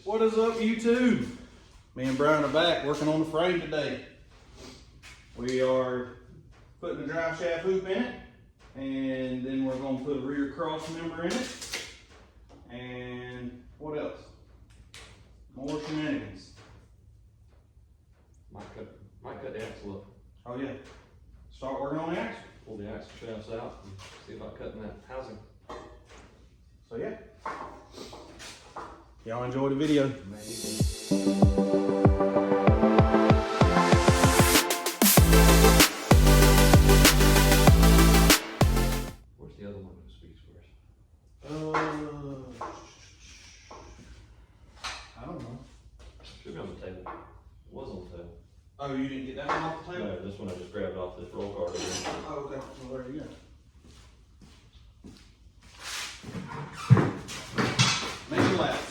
What is up, YouTube? Me and Brian are back working on the frame today. We are putting the drive shaft hoop in it, and then we're going to put a rear cross member in it. And what else? More shenanigans. Might cut the axle up. Oh yeah. Start working on the axle. Pull the axle shafts out and see about cutting that housing. So yeah. Y'all enjoy the video. Where's the other one who speaks for us? I don't know. Should be on the table. It was on the table. Oh, you didn't get that one off the table? No, this one I just grabbed off this roll card. Oh, okay. Well, there you go. Make it last.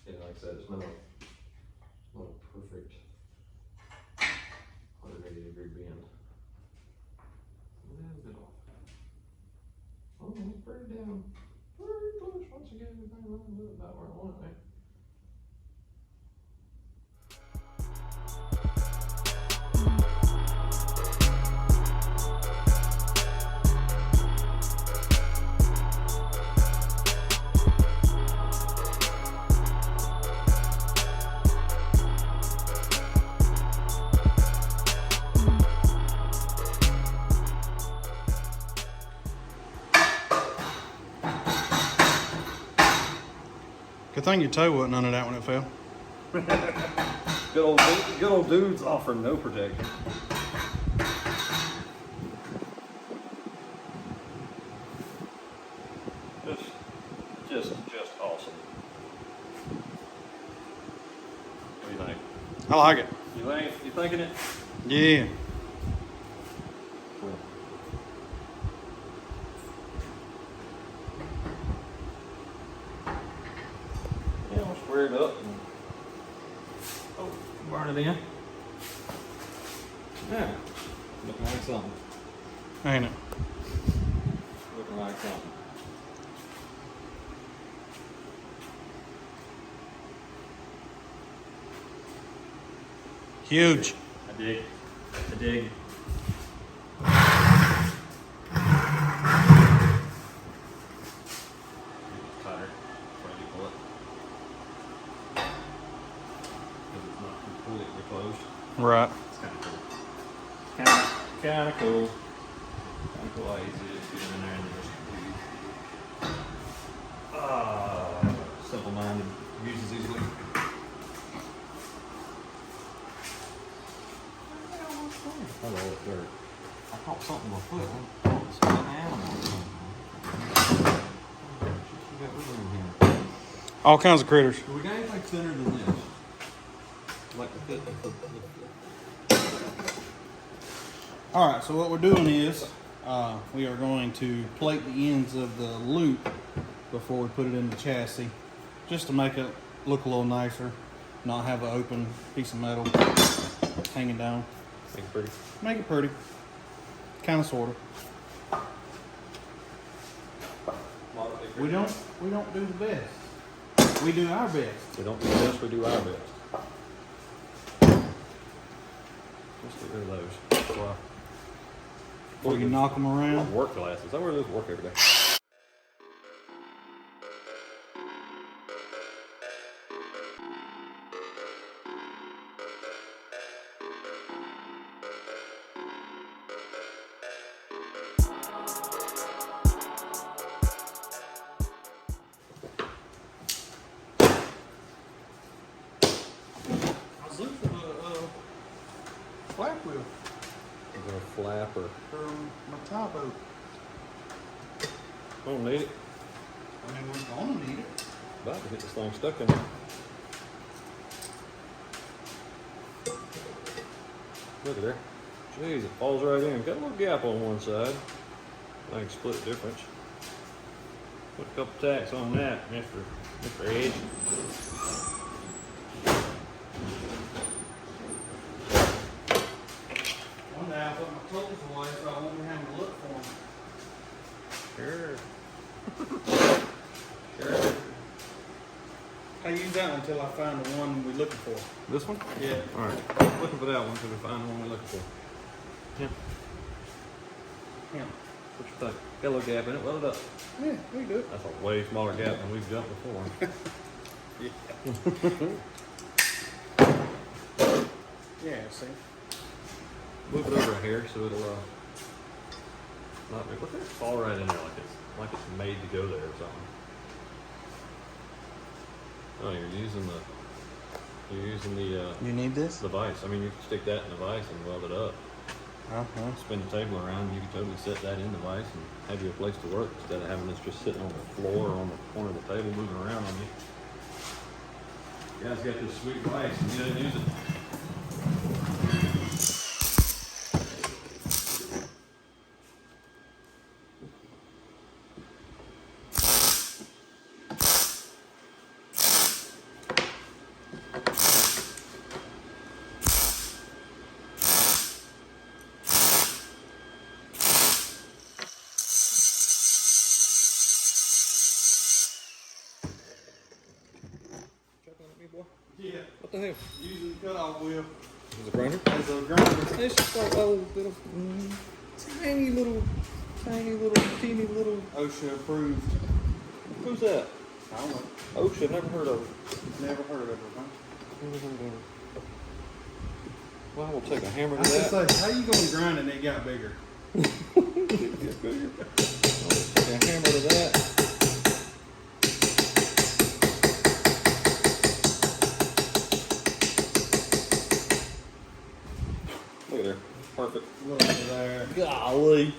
Yeah, like I said, it's not a perfect 180-degree bend. A little bit off. Oh, it's pretty down. Pretty close. Once again, everything lines up about where I want it, man. Good thing your toe wasn't under that when it fell. Good old dudes offer no protection. Just awesome. What do you think? I like it. You thinking it? Yeah. Cool. Yeah, we'll square it up and burn it in. Yeah, looking like something. Ain't it? Looking like something. Huge. I dig. Tighter before you pull it. Because it's not completely closed. Right. It's kind of cool. Kind of cool. Kind of cool how easy it is to get in there and just simple minded uses easily. Hello, dirt. I caught something with my foot. It's an animal. We got room in here. All kinds of critters. We got anything thinner than this? Like the All right, so what we're doing is we are going to plate the ends of the loop before we put it in the chassis, just to make it look a little nicer, not have an open piece of metal hanging down. Make it pretty. Make it pretty, kind of, sort of. We don't do the best. We do our best. We don't do this, we do our best. Just get rid of those. Wow. We can knock them around. Work glasses. I wear those to work every day. I was looking for the flap wheel Is there a flap or? for my tie boat. Don't need it. I mean, we're gonna need it. About to get this thing stuck in there. Look at there. Jeez, it falls right in. Got a little gap on one side. I can split difference. Put a couple tacks on that, Mr. Edge. One day I put my clothes away so I won't be having to look for them. Sure. I use that one until I find the one we're looking for. This one? Yeah. Alright. Looking for that one until we find the one we're looking for. Yeah. Yeah. What you think? Got a little gap in it, weld it up. Yeah, we do it. That's a way smaller gap than we've jumped before. Yeah, see? Move it over here so it'll not be, look at it fall right in there like it's made to go there or something. Oh, you're using the You need this? the vise. I mean, you can stick that in the vise and weld it up. Spin the table around, you can totally set that in the vise and have you a place to work instead of having this just sitting on the floor or on the corner of the table moving around on you. You guys got this sweet vise and you didn't use it. Yeah. What the hell? Using the cutoff wheel Is it a grinder? as a grinder. It's just like old little, tiny little, teeny little. OSHA approved. Who's that? I don't know. OSHA, never heard of it. Never heard of it, huh? Well, we'll take a hammer to I was that. gonna say, how you gonna grind and it got bigger? Get bigger. I'll take a hammer to that. Look at there. Perfect. Look at there. Golly.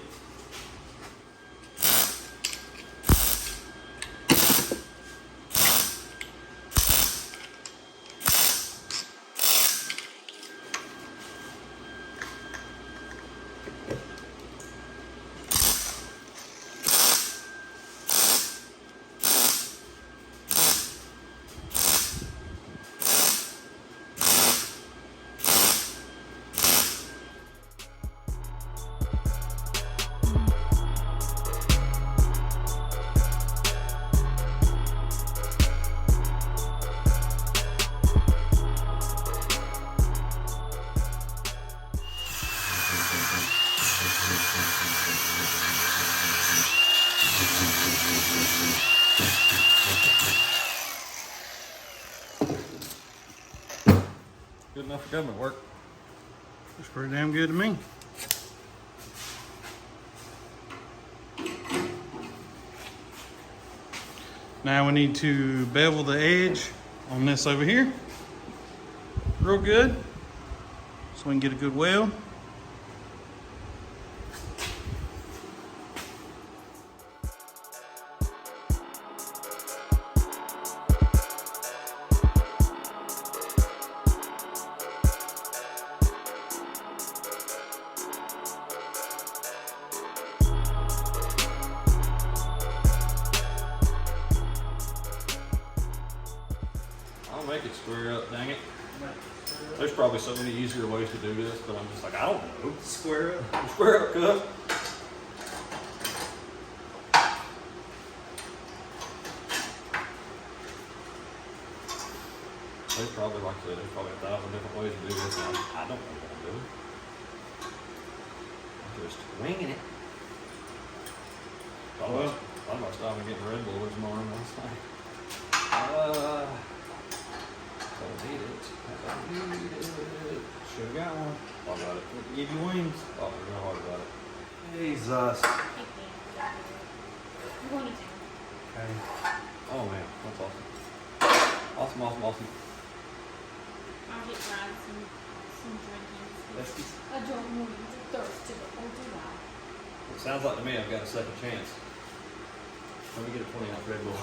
Good enough for government work. Looks pretty damn good to me. Now we need to bevel the edge on this over here. Real good. So we can get a good weld. I'll make it square up, dang it. There's probably so many easier ways to do this, but I'm just like, I don't know. Square up. Square up, cuz. There's probably, like I said, there's probably 1,000 different ways to do this, and I don't know what I'm doing. I'm just winging it. I'm about stopping getting Red Bull this morning last night. Don't need it. I don't need it. Should've got one. Thought about it. Give you wings. Thought real hard about it. Jesus. You wanted to. Okay. Oh man, that's awesome. Awesome. I'll get Ryan some drinking. Let's I don't want him to thirst to the whole July. It sounds like to me I've got a second chance. Let me get a 20 ounce Red Bull.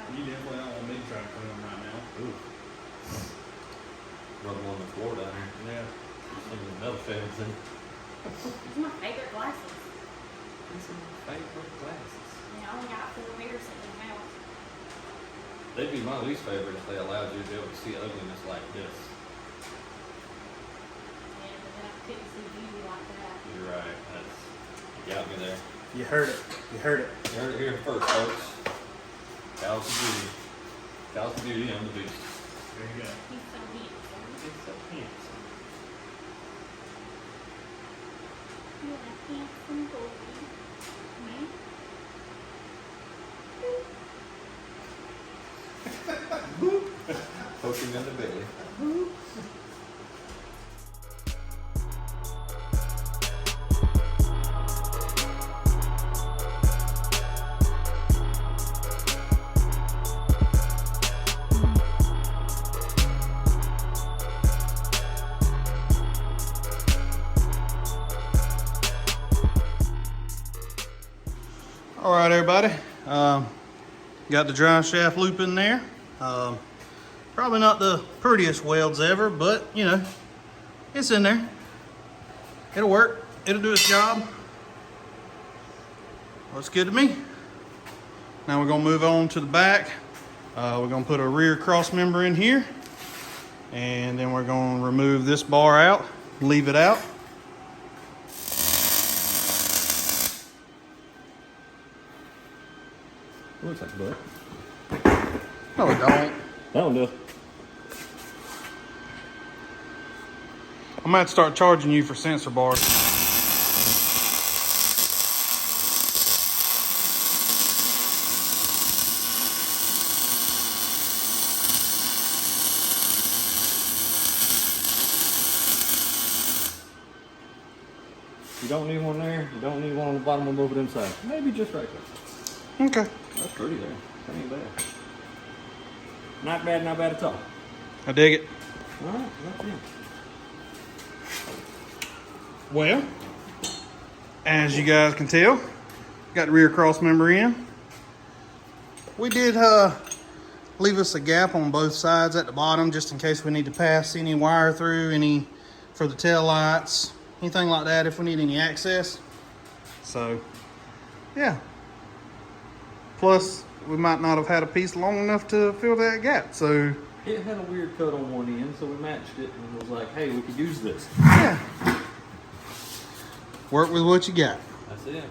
You definitely don't want me to try to clean them right now. Ooh. Rub them on the floor down here. Yeah. Some of the metal shavings in. These are my favorite glasses. These are my favorite glasses. I only got 4 pairs in the house. They'd be my least favorite if they allowed you to be able to see ugliness like this. Got me there. You heard it. You heard it. You heard it here first, folks. Cow's the beauty. Cow's the beauty, I'm the beast. There you go. He's so handsome. It's so handsome. You're a handsome boy. Right? Poke him in the belly. All right, everybody. Got the drive shaft loop in there. Probably not the prettiest welds ever, but you know, it's in there. It'll work. It'll do its job. Looks good to me. Now we're gonna move on to the back. We're gonna put a rear cross member in here, and then we're gonna remove this bar out, leave it out. Looks like a butt. No, it don't. That one does. I'm gonna have to start charging you for sensor bars. You don't need one there. You don't need one on the bottom, one over the inside. Maybe just right there. Okay. That's pretty there. That ain't bad. Not bad, not bad at all. I dig it. All right, that's it. Well, as you guys can tell, got the rear cross member in. We did leave us a gap on both sides at the bottom just in case we need to pass any wire through, any for the tail lights, anything like that if we need any access. So, yeah. Plus, we might not have had a piece long enough to fill that gap, so. It had a weird cut on one end, so we matched it and was like, hey, we could use this. Yeah. Work with what you got. That's it.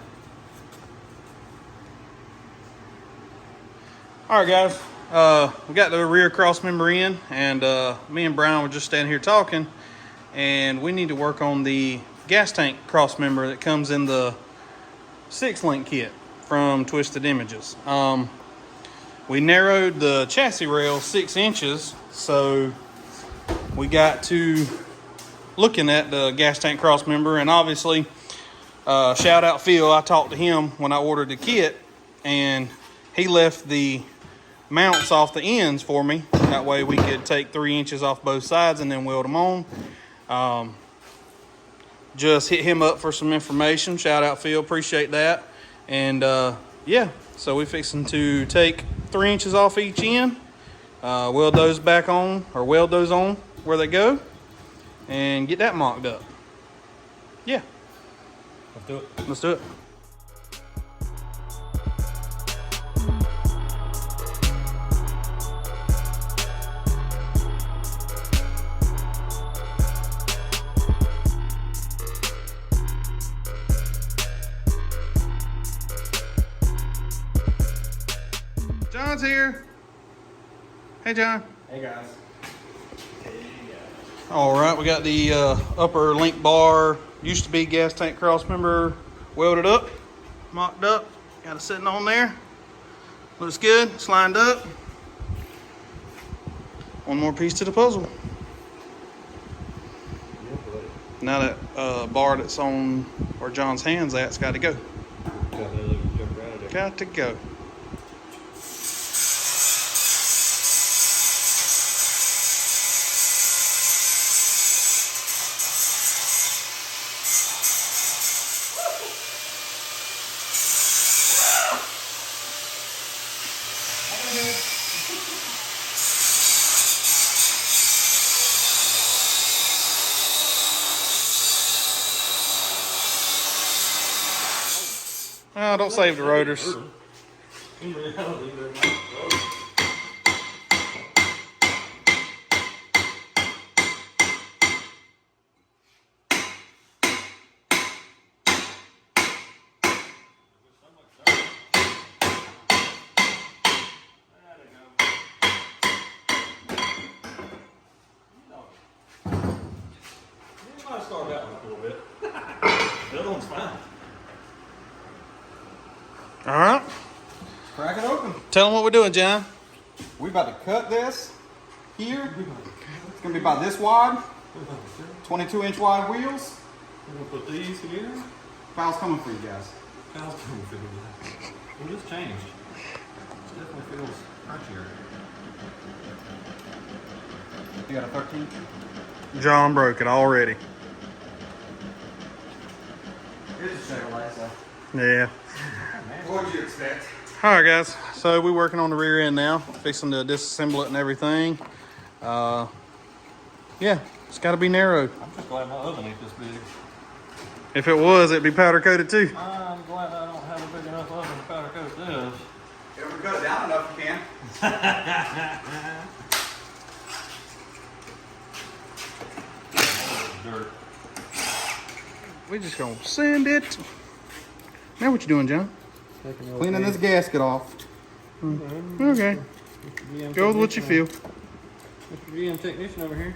All right, guys. We got the rear cross member in, and me and Brian were just standing here talking, and we need to work on the gas tank cross member that comes in the 6-link kit from Twisted Images. We narrowed the chassis rail 6 inches, so we got to looking at the gas tank cross member, and obviously shout out Phil. I talked to him when I ordered the kit, and he left the mounts off the ends for me. That way we could take 3 inches off both sides and then weld them on. Just hit him up for some information. Shout out Phil, appreciate that. And yeah, so we're fixing to take 3 inches off each end, weld those back on, or weld those on where they go, and get that mocked up. Yeah. Let's do it. Let's do it. John's here. Hey, John. Hey guys. All right, we got the upper link bar, used to be gas tank cross member, welded up, mocked up, got it sitting on there. Looks good, it's lined up. One more piece to the puzzle. Now that bar that's on where John's hand's at's got to go. Got to go. Oh, don't save the rotors. In reality, they're not. a little bit. The other one's fine. All right. Crack it open. Tell them what we're doing, John. We about to cut this here. It's gonna be about this wide. 22-inch wide wheels. We're gonna put these here. Kyle's coming for you guys. Kyle's coming for you. Well, this changed. It definitely feels crunchier. You got a 13? John broke it already. Here's a Chevrolet, so. Yeah. What would you expect? All right, guys. So we're working on the rear end now, fixing to disassemble it and everything. Yeah, it's got to be narrowed. I'm just glad my oven ain't this big. If it was, it'd be powder coated too. I'm glad I don't have a big enough oven to powder coat this. If we cut it down enough, you can. Dirt. We're just gonna sand it. Now what you doing, John? Cleaning this gasket off. Okay. Go with what you feel. Mr. GM technician over here.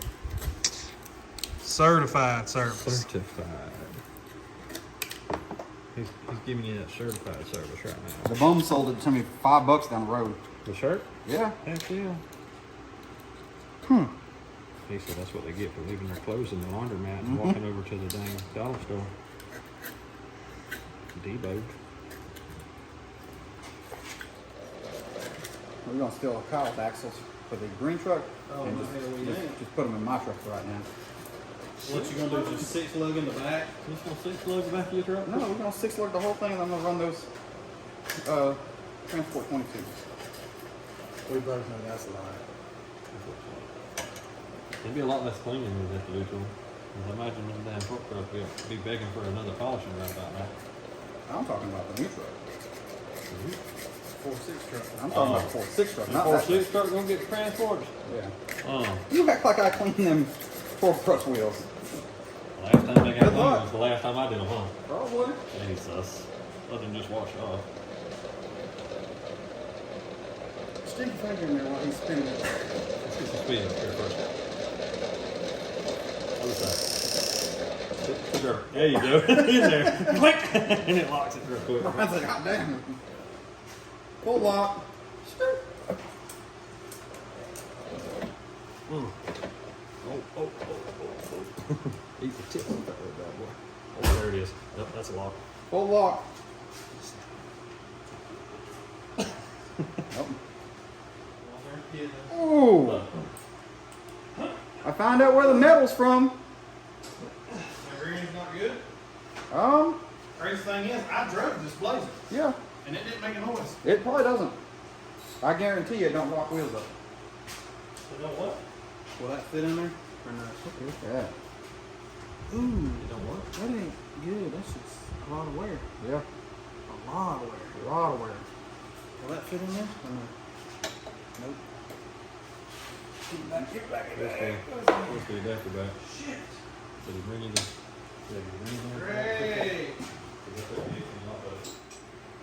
Certified service. Certified. He's giving you that certified service right now. The bum sold it to me $5 down the road. The shirt? Yeah. Heck yeah. He said that's what they get for leaving their clothes in the laundromat and walking over to the dang dollar store. Deboed. We're gonna steal Kyle's axles for the green truck Oh, and no, hell we ain't. just put them in my truck for right now. What you gonna do? Just 6 lug in the back? Just gonna 6 loads back of your truck? No, we're gonna 6-lug the whole thing, and I'm gonna run those Transport 22s. We both know that's a lie. It'd be a lot less cleaning than we'd have to do to them. 'Cause I imagine this damn truck truck will be begging for another polishing right about now. I'm talking about the new truck. 4.6 truck. I'm talking about the 4.6 truck, not Four that six truck gonna get transported. Yeah. You act like I cleaned them 4-truck wheels. Last time they got Good clean luck. was the last time I did them, huh? Probably. Jesus. Let them just wash off. Stick your finger in there while he's spinning it. Let's get some speed up here first. Other side. Sure. There you go. In there. Click! And it locks it real quick. I was like, God damn. Full lock. Oh, oh. Eat the tip of that little bad boy. Oh, there it is. Yep, that's a lock. Full lock. Nope. Ooh. I found out where the metal's from. The rear end's not good. Crazy thing is, I drove this Blazer, Yeah. and it didn't make a noise. It probably doesn't. I guarantee you it don't lock wheels up. You know what? Will that fit in there? Or not? Yeah. Ooh, It don't work. that ain't good. That's just a lot of wear. Yeah. A lot of wear. A lot of wear. Will that fit in there? Or no? Nope. Get back. Let's get the adapter back. Shit. Did he bring you the... Great.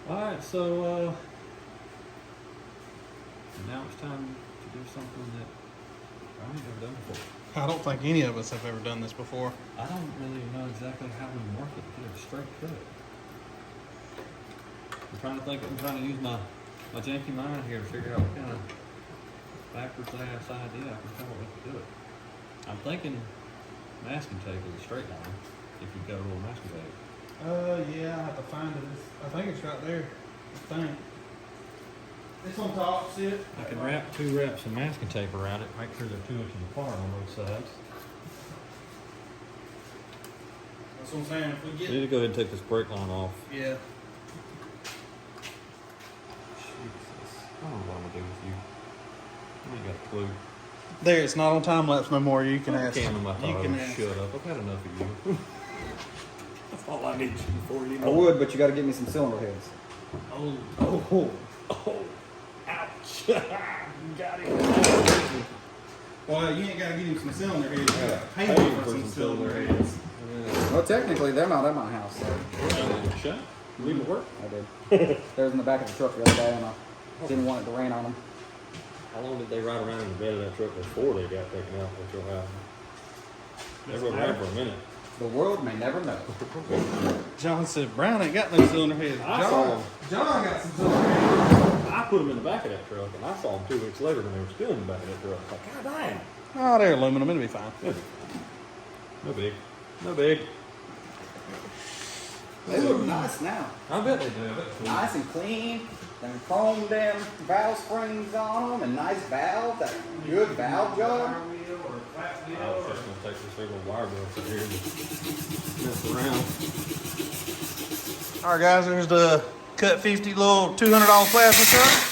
Alright, so now it's time to do something that I ain't never done before. I don't think any of us have ever done this before. I don't really know exactly how we mark it to get a straight cut. I'm trying to use my janky mind here to figure out what kind of backwards ass idea I can come up with to do it. I'm thinking masking tape is a straight line if you've got a little masking tape. Yeah, I have to find it. I think it's right there. I think. It's on top, see it? I can wrap 2 wraps of masking tape around it, make sure they're 2 inches apart on both sides. That's what I'm saying. If we You get need to go ahead and take this brake line off. yeah. Jesus. I don't know what I'm gonna do with you. I ain't got a clue. There, it's not on time lapse no more. You can ask. Cam him, I You thought I can would ask. shut up. I've had enough of you. That's all I need you for. You I know. would, but you gotta get me some cylinder heads. Oh. Ouch. Got it. Well, you ain't got to get him some cylinder heads. You gotta pay Pay him for some cylinder heads. Well, technically, they're not at my house, so Shut. Leave it work. I did. They was in the back of the truck the other day, and I didn't want it to rain on them. How long did they ride around in the bed of that truck before they got taken out at your house? They rode around for a minute. The world may never know. John said Brown ain't got no cylinder heads. John got some cylinder heads. I put them in the back of that truck, and I saw them 2 weeks later, and they were still in the back of that truck. Like, God damn. Oh, they're aluminum. It'll be fine. No big. No big. They look nice now. I bet they do. Nice and clean. Them chrome damn valve springs on them and nice valve. That good valve job. I was just going to take this little wire brush in here and mess around. All right, guys, there's the Cut 50 little $200 plasma cutter.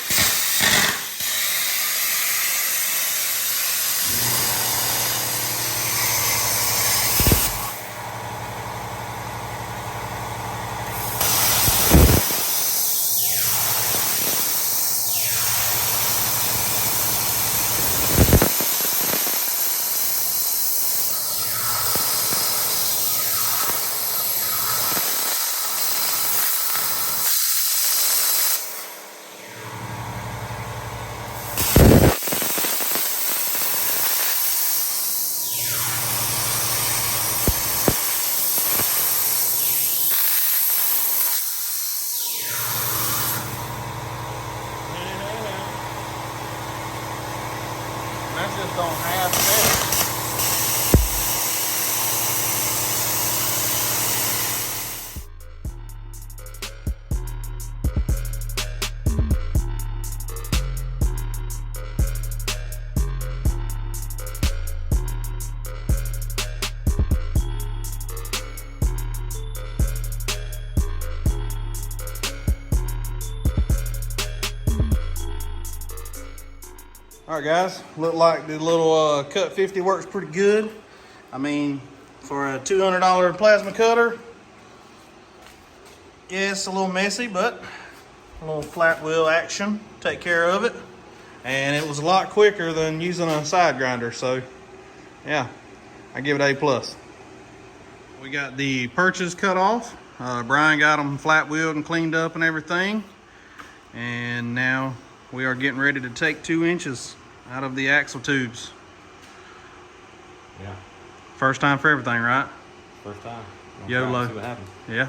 That's just on half set. All right, guys, look like the little Cut 50 works pretty good. I mean, for a $200 plasma cutter, yeah, it's a little messy, but a little flat wheel action, take care of it. And it was a lot quicker than using a side grinder, so yeah, I give it A+. We got the perches cut off. Brian got them flat wheeled and cleaned up and everything. And now we are getting ready to take 2 inches out of the axle tubes. Yeah. First time for everything, right? First time. YOLO. See what happens. Yeah.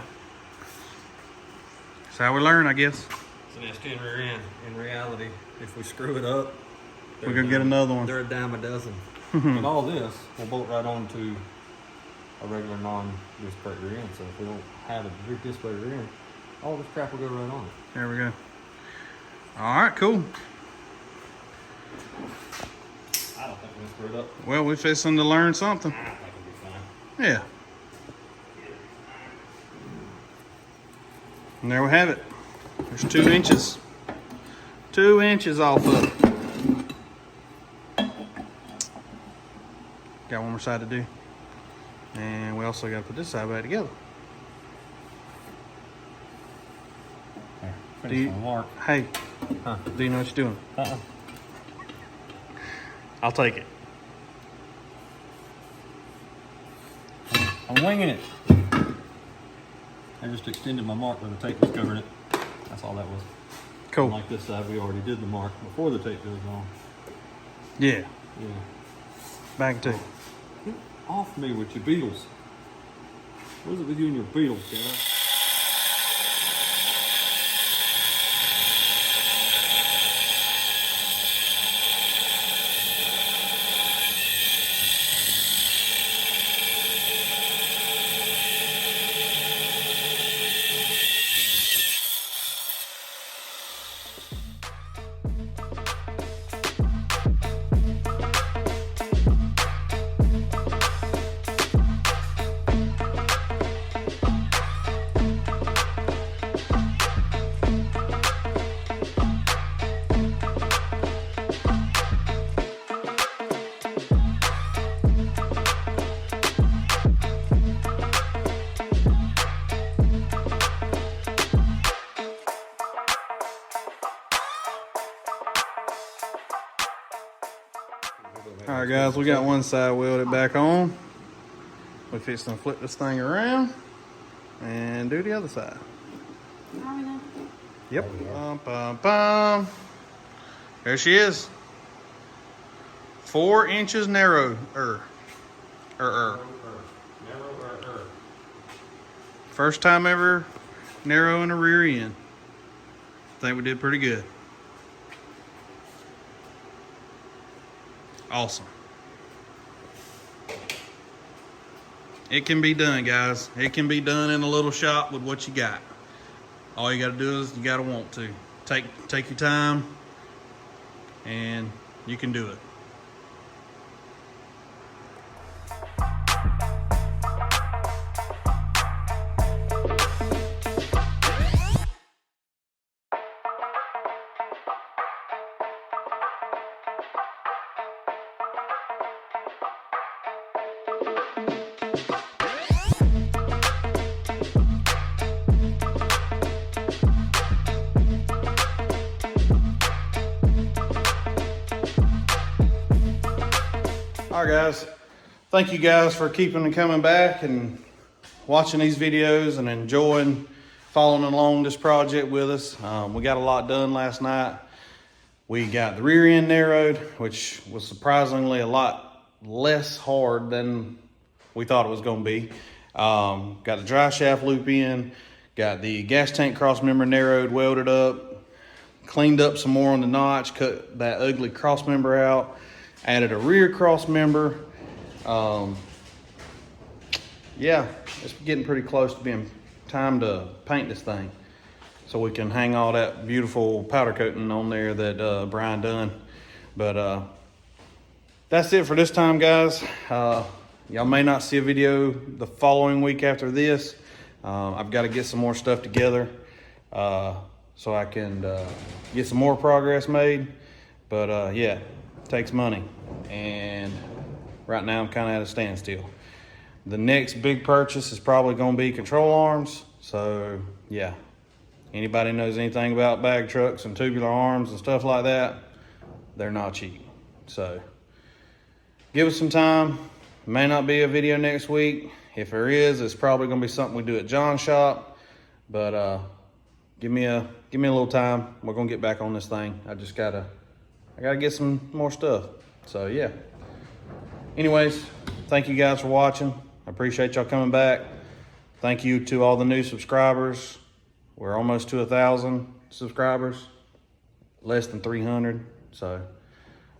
That's how we learn, I guess. It's an S10 rear end. In reality, if we screw it up, We're gonna get another one. They're a dime a dozen. And all this will bolt right onto a regular non-disc brake rear end. So if we don't have a disc brake rear end, all this crap will go right on it. There we go. All right, cool. I don't think we're gonna screw it up. Well, we're fixing to learn something. I think it'll be fine. Yeah. And there we have it. There's 2 inches. 2 inches off of it. Got one more side to do. And we also got to put this side back together. There, Do finish you- my mark. Hey, Huh? do you know what you're doing? Uh-uh. I'll take it. I'm winging it. I just extended my mark where the tape was covering it. That's all that was. Cool. Like this side, we already did the mark before the tape goes on. Yeah. Yeah. Back to. Get off me with your beetles. What is it with you and your beetles, guys? All right, guys, we got one side welded back on. We're fixing to flip this thing around and do the other side. Yep. Bum, bum, bum. There she is. 4 inches narrow. Narrow or First time ever narrow in the rear end. I think we did pretty good. Awesome. It can be done, guys. It can be done in a little shop with what you got. All you gotta do is you gotta want to. Take your time and you can do it. All right, guys. Thank you guys for keeping and coming back and watching these videos and enjoying following along this project with us. We got a lot done last night. We got the rear end narrowed, which was surprisingly a lot less hard than we thought it was going to be. Got the drive shaft loop in, got the gas tank cross member narrowed, welded up, cleaned up some more on the notch, cut that ugly cross member out. Added a rear cross member. Yeah, it's getting pretty close to being time to paint this thing so we can hang all that beautiful powder coating on there that Brian done. But that's it for this time, guys. Y'all may not see a video the following week after this. I've got to get some more stuff together so I can get some more progress made. But yeah, it takes money, and right now I'm kind of at a standstill. The next big purchase is probably going to be control arms. So yeah, anybody knows anything about bag trucks and tubular arms and stuff like that, they're not cheap. So give us some time. May not be a video next week. If there is, it's probably going to be something we do at John's shop. But give me a little time. We're going to get back on this thing. I gotta get some more stuff. So yeah. Anyways, thank you guys for watching. I appreciate y'all coming back. Thank you to all the new subscribers. We're almost to 1,000 subscribers, less than 300. So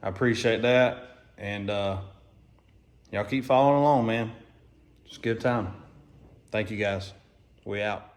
I appreciate that. And y'all keep following along, man. It's a good time. Thank you guys. We out.